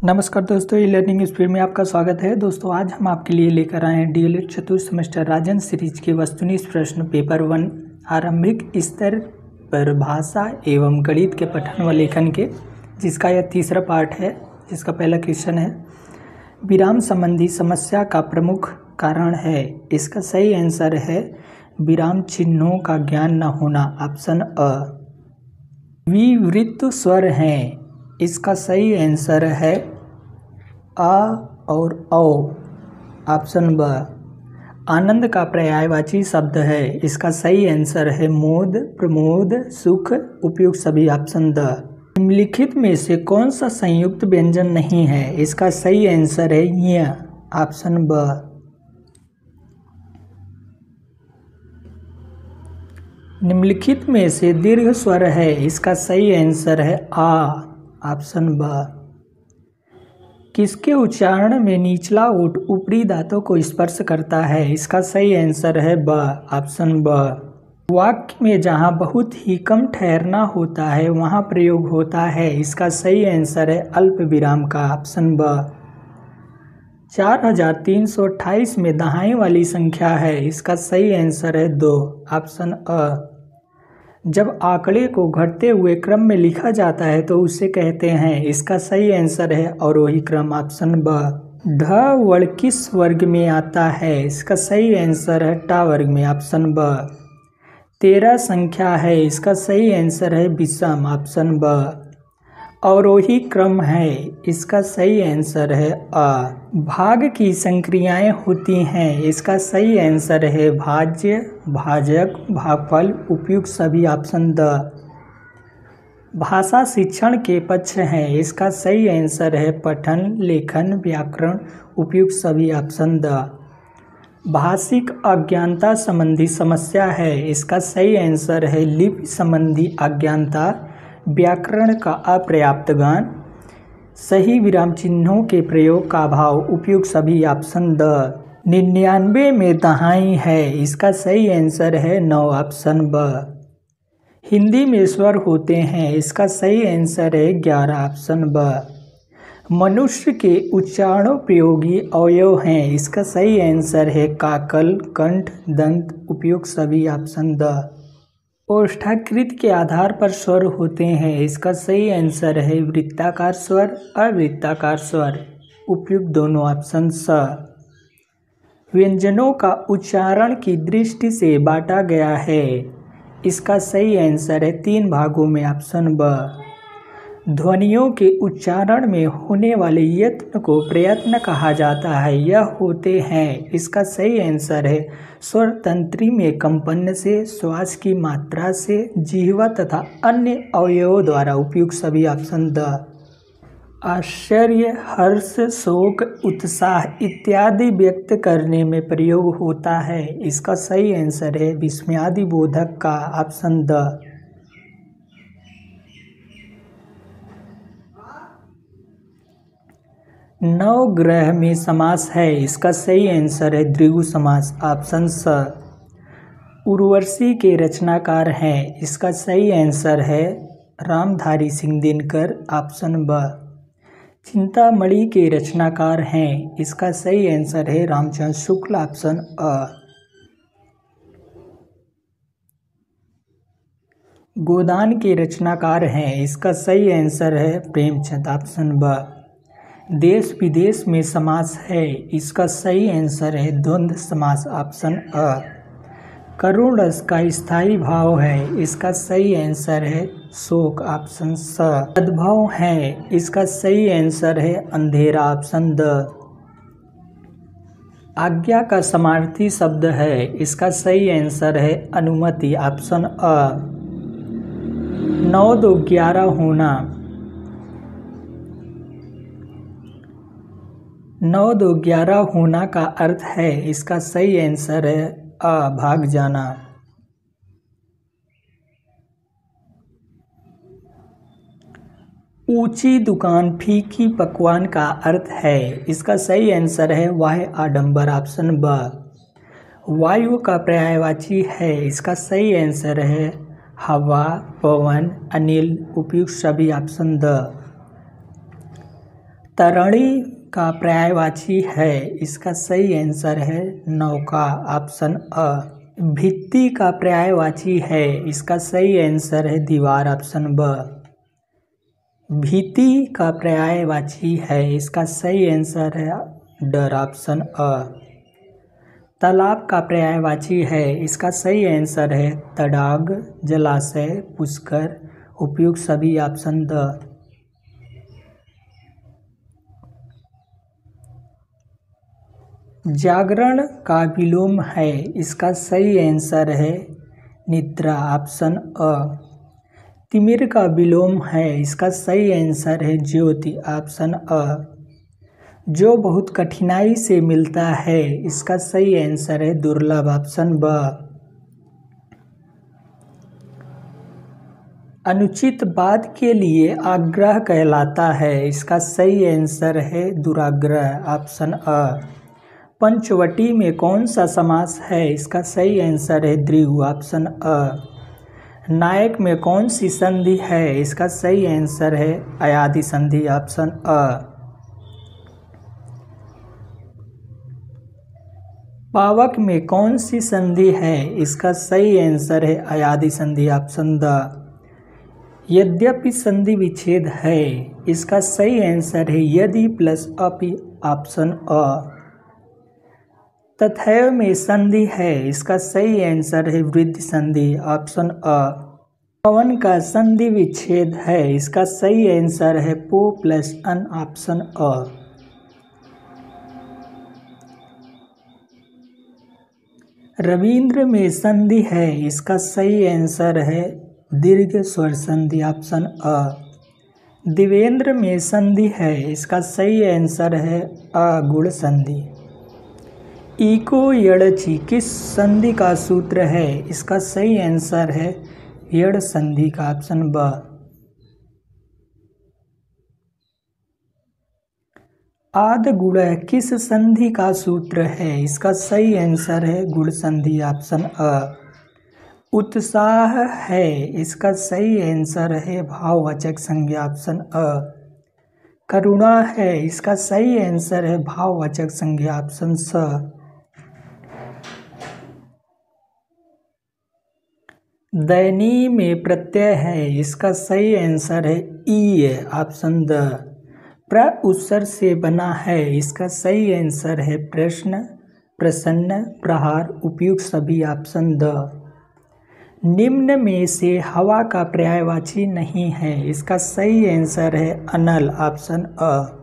नमस्कार दोस्तों, e learning speed में आपका स्वागत है। दोस्तों आज हम आपके लिए लेकर आए हैं डीएलएड चतुर्थ सेमेस्टर राजन सीरीज के वस्तुनिष्ठ प्रश्न पेपर 1 आरंभिक स्तर पर भाषा एवं गणित के पठन व लेखन के, जिसका यह तीसरा पार्ट है। जिसका पहला क्वेश्चन है, विराम संबंधी समस्या का प्रमुख कारण है। इसका सही आंसर है विराम चिन्हों का ज्ञान न होना, ऑप्शन अ। विवृत स्वर हैं, इसका सही आंसर है आ और औ, ऑप्शन ब। आनंद का पर्यायवाची शब्द है, इसका सही आंसर है मोद, प्रमोद, सुख, उपयुक्त सभी, ऑप्शन द। निम्नलिखित में से कौन सा संयुक्त व्यंजन नहीं है? इसका सही आंसर है य, ऑप्शन ब। निम्नलिखित में से दीर्घ स्वर है, इसका सही आंसर है आ, ऑप्शन ब। किसके उच्चारण में निचला ओठ ऊपरी दांतों को स्पर्श करता है? इसका सही आंसर है ब, ऑप्शन ब। वाक्य में जहां बहुत ही कम ठहरना होता है वहां प्रयोग होता है। इसका सही आंसर है अल्प विराम का, ऑप्शन ब। 4328 में दहाई वाली संख्या है, इसका सही आंसर है 2, ऑप्शन अ। जब आंकड़े को घटते हुए क्रम में लिखा जाता है तो उसे कहते हैं, इसका सही आंसर है अवरोही क्रम, ऑप्शन ब। ढ वर्ग किस वर्ग में आता है? इसका सही आंसर है टा वर्ग में, ऑप्शन ब। 13 संख्या है, इसका सही आंसर है विषम, ऑप्शन ब। अवरोही क्रम है, इसका सही आंसर है अ। भाग की संक्रियाएं होती हैं, इसका सही आंसर है भाज्य, भाजक, भागफल, उपयुक्त सभी, ऑप्शन द। भाषा शिक्षण के पक्ष हैं, इसका सही आंसर है पठन, लेखन, व्याकरण, उपयुक्त सभी, ऑप्शन द। भाषिक अज्ञानता संबंधी समस्या है, इसका सही आंसर है लिपि संबंधी अज्ञानता, व्याकरण का अपर्याप्त ज्ञान, सही विराम चिन्हों के प्रयोग का अभाव, उपयुक्त सभी, ऑप्शन द। 99 में दहाई है, इसका सही आंसर है 9, ऑप्शन ब। हिंदी में स्वर होते हैं, इसका सही आंसर है 11, ऑप्शन ब। मनुष्य के उच्चारणोपयोगी अवयव हैं, इसका सही आंसर है काकल, कंठ, दंत, उपयुक्त सभी, ऑप्शन द। ओष्ठाकृत के आधार पर स्वर होते हैं, इसका सही आंसर है वृत्ताकार स्वर, अवृत्ताकार स्वर, उपयुक्त दोनों, ऑप्शन स। व्यंजनों का उच्चारण की दृष्टि से बांटा गया है, इसका सही आंसर है 3 भागों में, ऑप्शन ब। ध्वनियों के उच्चारण में होने वाले यत्न को प्रयत्न कहा जाता है, यह होते हैं, इसका सही आंसर है स्वर तंत्री में कंपन से, श्वास की मात्रा से, जिह्वा तथा अन्य अवयवों द्वारा, उपयुक्त सभी, ऑप्शन द। आश्चर्य, हर्ष, शोक, उत्साह इत्यादि व्यक्त करने में प्रयोग होता है, इसका सही आंसर है विस्मयादि बोधक का, ऑप्शन द। नवग्रह में समास है, इसका सही आंसर है द्विगु समास, ऑप्शन स। उर्वशी के रचनाकार हैं, इसका सही आंसर है रामधारी सिंह दिनकर, ऑप्शन ब। चिंतामणि के रचनाकार हैं, इसका सही आंसर है रामचंद्र शुक्ल, ऑप्शन अ। गोदान के रचनाकार हैं, इसका सही आंसर है प्रेमचंद, ऑप्शन ब। देश विदेश में समास है, इसका सही आंसर है द्वंद्व समास, ऑप्शन अ। करुण रस का स्थायी भाव है, इसका सही आंसर है शोक, ऑप्शन स। सद्भाव है, इसका सही आंसर है अंधेरा, ऑप्शन द। आज्ञा का समार्थी शब्द है, इसका सही आंसर है अनुमति, ऑप्शन अ। 9 2 11 होना, 9 2 11 होना का अर्थ है, इसका सही आंसर है अ, भाग जाना। ऊंची दुकान फीकी पकवान का अर्थ है, इसका सही आंसर है वाह्य आडंबर, ऑप्शन ब। वायु का पर्यायवाची है, इसका सही आंसर है हवा, पवन, अनिल, उपयुक्त सभी, ऑप्शन द। तरणी का पर्यायवाची है, इसका सही आंसर है नौका, ऑप्शन अ। भित्ति का पर्यायवाची है, इसका सही आंसर है दीवार, ऑप्शन ब। भीति का पर्यायवाची है, इसका सही आंसर है डर, ऑप्शन अ। तालाब का पर्यायवाची है, इसका सही आंसर है तडाग, जलाशय, पुष्कर, उपयुक्त सभी, ऑप्शन द। जागरण का विलोम है, इसका सही आंसर है निद्रा, ऑप्शन अ। तिमिर का विलोम है, इसका सही आंसर है ज्योति, ऑप्शन अ। जो बहुत कठिनाई से मिलता है, इसका सही आंसर है दुर्लभ, ऑप्शन ब। अनुचित बात के लिए आग्रह कहलाता है, इसका सही आंसर है दुराग्रह, ऑप्शन अ। पंचवटी में कौन सा समास है, इसका सही आंसर है द्विगु, ऑप्शन अ। नायक में कौन सी संधि है, इसका सही आंसर है अयादि संधि, ऑप्शन अ। पावक में कौन सी संधि है, इसका सही आंसर है अयादि संधि, ऑप्शन द। यद्यपि संधि विच्छेद है, इसका सही आंसर है यदि प्लस अपि, ऑप्शन अ। तथैव में संधि है, इसका सही आंसर है वृद्धि संधि, ऑप्शन अ। पवन का संधि विच्छेद है, इसका सही आंसर है पो प्लस अन, ऑप्शन अ। रविंद्र में संधि है, इसका सही आंसर है दीर्घ स्वर संधि, ऑप्शन अ। दिवेंद्र में संधि है, इसका सही आंसर है अगुण संधि। इको यड़ची किस संधि का सूत्र है, इसका सही आंसर है यड़ संधि का, ऑप्शन ब। आद गुण किस संधि का सूत्र है, इसका सही आंसर है गुण संधि, ऑप्शन अ। उत्साह है, इसका सही आंसर है भाववाचक संज्ञा, ऑप्शन अ। करुणा है, इसका सही आंसर है भाववाचक संज्ञा, ऑप्शन स। दयनीय में प्रत्यय है, इसका सही आंसर है ई, ऑप्शन द। प्र उत्सर्ग से बना है, इसका सही आंसर है प्रश्न, प्रसन्न, प्रहार, उपयुक्त सभी, ऑप्शन द। निम्न में से हवा का पर्यायवाची नहीं है, इसका सही आंसर है अनल, ऑप्शन अ।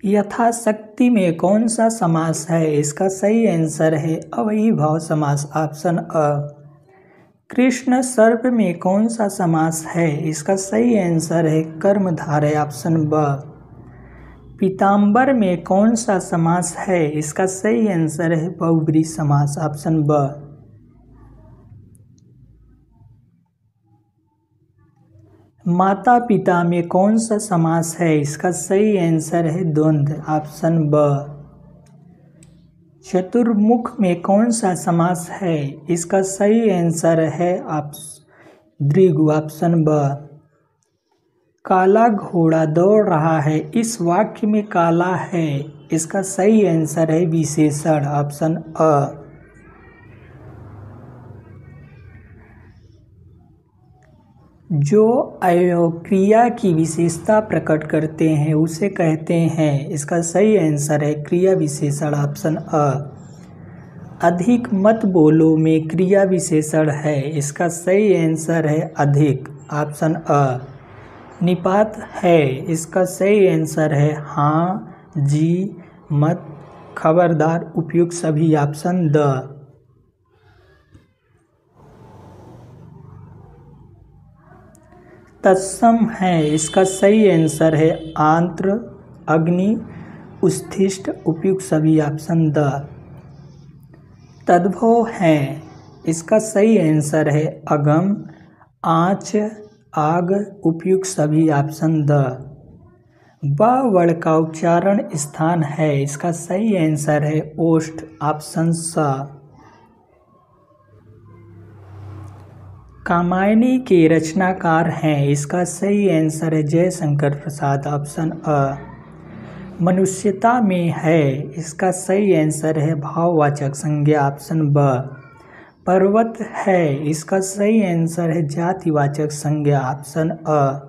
यथाशक्ति में कौन सा समास है, इसका सही आंसर है अव्ययीभाव समास, ऑप्शन अ। कृष्ण सर्प में कौन सा समास है, इसका सही आंसर है कर्मधारय, ऑप्शन ब। पीताम्बर में कौन सा समास है, इसका सही आंसर है बहुब्रीहि समास, ऑप्शन ब। माता पिता में कौन सा समास है, इसका सही आंसर है द्वंद्व, ऑप्शन ब। चतुर्मुख में कौन सा समास है, इसका सही आंसर है द्विगु, ऑप्शन ब। काला घोड़ा दौड़ रहा है, इस वाक्य में काला है, इसका सही आंसर है विशेषण, ऑप्शन अ। जो अवयव क्रिया की विशेषता प्रकट करते हैं उसे कहते हैं, इसका सही आंसर है क्रिया विशेषण, ऑप्शन अ। अधिक मत बोलो में क्रिया विशेषण है, इसका सही आंसर है अधिक, ऑप्शन अ। निपात है, इसका सही आंसर है हाँ, जी, मत, खबरदार, उपयुक्त सभी, ऑप्शन द। तत्सम है, इसका सही आंसर है आंत्र, अग्नि, उच्छिष्ट, उपयुक्त सभी, ऑप्शन द। तद्भव है, इसका सही आंसर है अगम, आँच, आग, उपयुक्त सभी, ऑप्शन द। ब वर्ण का उच्चारण स्थान है, इसका सही आंसर है ओष्ठ, ऑप्शन स। कामायनी के रचनाकार हैं? इसका सही आंसर है जयशंकर प्रसाद, ऑप्शन अ। मनुष्यता में है? इसका सही आंसर है भाववाचक संज्ञा, ऑप्शन ब। पर्वत है? इसका सही आंसर है जातिवाचक संज्ञा, ऑप्शन अ।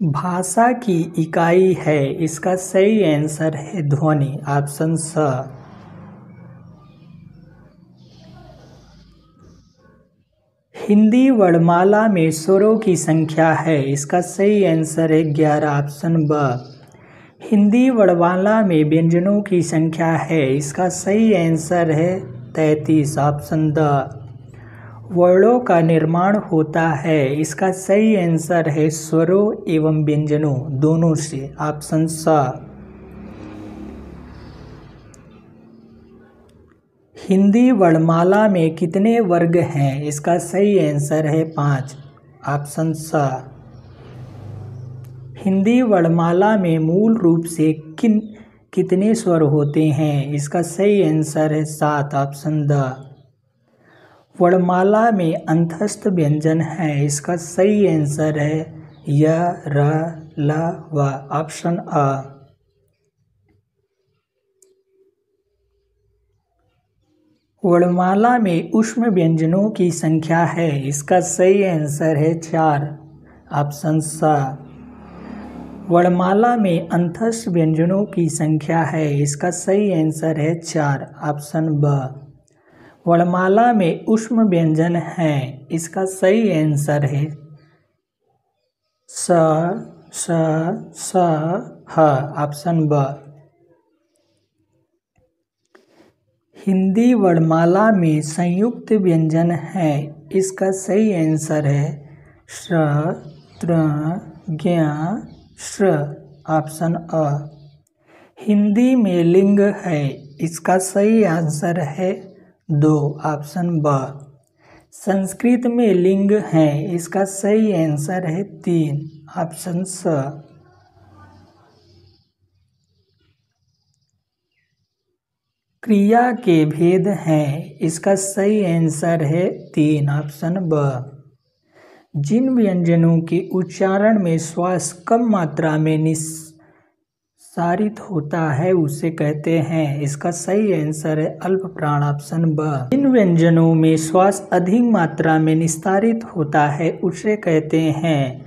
भाषा की इकाई है? इसका सही आंसर है ध्वनि, ऑप्शन स। हिंदी वर्णमाला में स्वरों की संख्या है? इसका सही आंसर है 11, ऑप्शन ब। हिंदी वर्णमाला में व्यंजनों की संख्या है? इसका सही आंसर है 33, ऑप्शन द। वर्णों का निर्माण होता है? इसका सही आंसर है स्वरों एवं व्यंजनों दोनों से, ऑप्शन स। हिंदी वर्णमाला में कितने वर्ग हैं? इसका सही आंसर है 5, ऑप्शन स। हिंदी वर्णमाला में मूल रूप से कितने स्वर होते हैं? इसका सही आंसर है 7, ऑप्शन द। वर्णमाला में अंतस्थ व्यंजन है? इसका सही आंसर है य, र, ल, व, ऑप्शन अ। वर्णमाला में ऊष्म व्यंजनों की संख्या है? इसका सही आंसर है 4, ऑप्शन स। वर्णमाला में अंतस्थ व्यंजनों की संख्या है? इसका सही आंसर है 4, ऑप्शन ब। वर्णमाला में ऊष्म व्यंजन है? इसका सही आंसर है स, स, स, ह, ऑप्शन ब। हिंदी वर्णमाला में संयुक्त व्यंजन है? इसका सही आंसर है श्र, त्र, ज्ञ, श्र, ऑप्शन अ। हिंदी में लिंग है? इसका सही आंसर है 2, ऑप्शन ब। संस्कृत में लिंग है? इसका सही आंसर है 3, ऑप्शन स। क्रिया के भेद हैं? इसका सही आंसर है 3, ऑप्शन ब। जिन व्यंजनों के उच्चारण में श्वास कम मात्रा में निस्सारित होता है उसे कहते हैं? इसका सही आंसर है अल्प प्राण, ऑप्शन ब। जिन व्यंजनों में श्वास अधिक मात्रा में निस्सारित होता है उसे कहते हैं?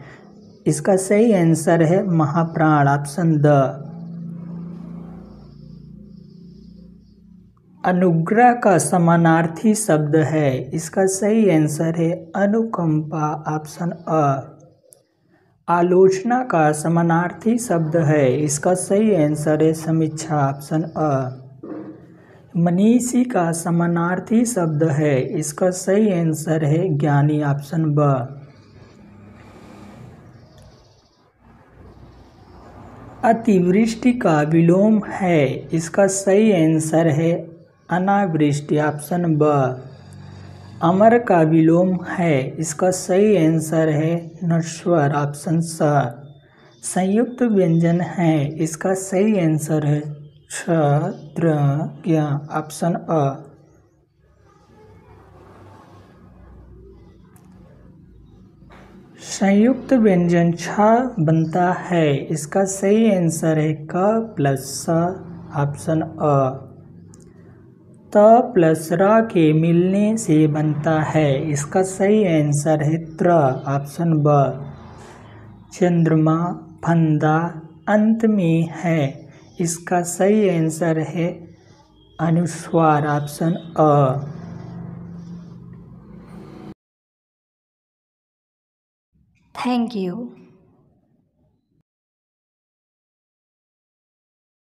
इसका सही आंसर है महाप्राण, ऑप्शन द। अनुग्रह का समानार्थी शब्द है? इसका सही आंसर है अनुकंपा, ऑप्शन अ। आलोचना का समानार्थी शब्द है? इसका सही आंसर है समीक्षा, ऑप्शन अ। मनीषी का समानार्थी शब्द है? इसका सही आंसर है ज्ञानी, ऑप्शन ब। अतिवृष्टि का विलोम है? इसका सही आंसर है अनावृष्टि, ऑप्शन ब। अमर का विलोम है? इसका सही आंसर है नश्वर, ऑप्शन स। संयुक्त व्यंजन है? इसका सही आंसर है छ, त्र, ज्ञ, ऑप्शन अ। संयुक्त व्यंजन छ बनता है? इसका सही आंसर है क प्लस स, ऑप्शन अ। त प्लस र के मिलने से बनता है? इसका सही आंसर है त्र, ऑप्शन ब। चंद्रमा फंदा अंत में है? इसका सही आंसर है अनुस्वार, ऑप्शन अ। Thank you.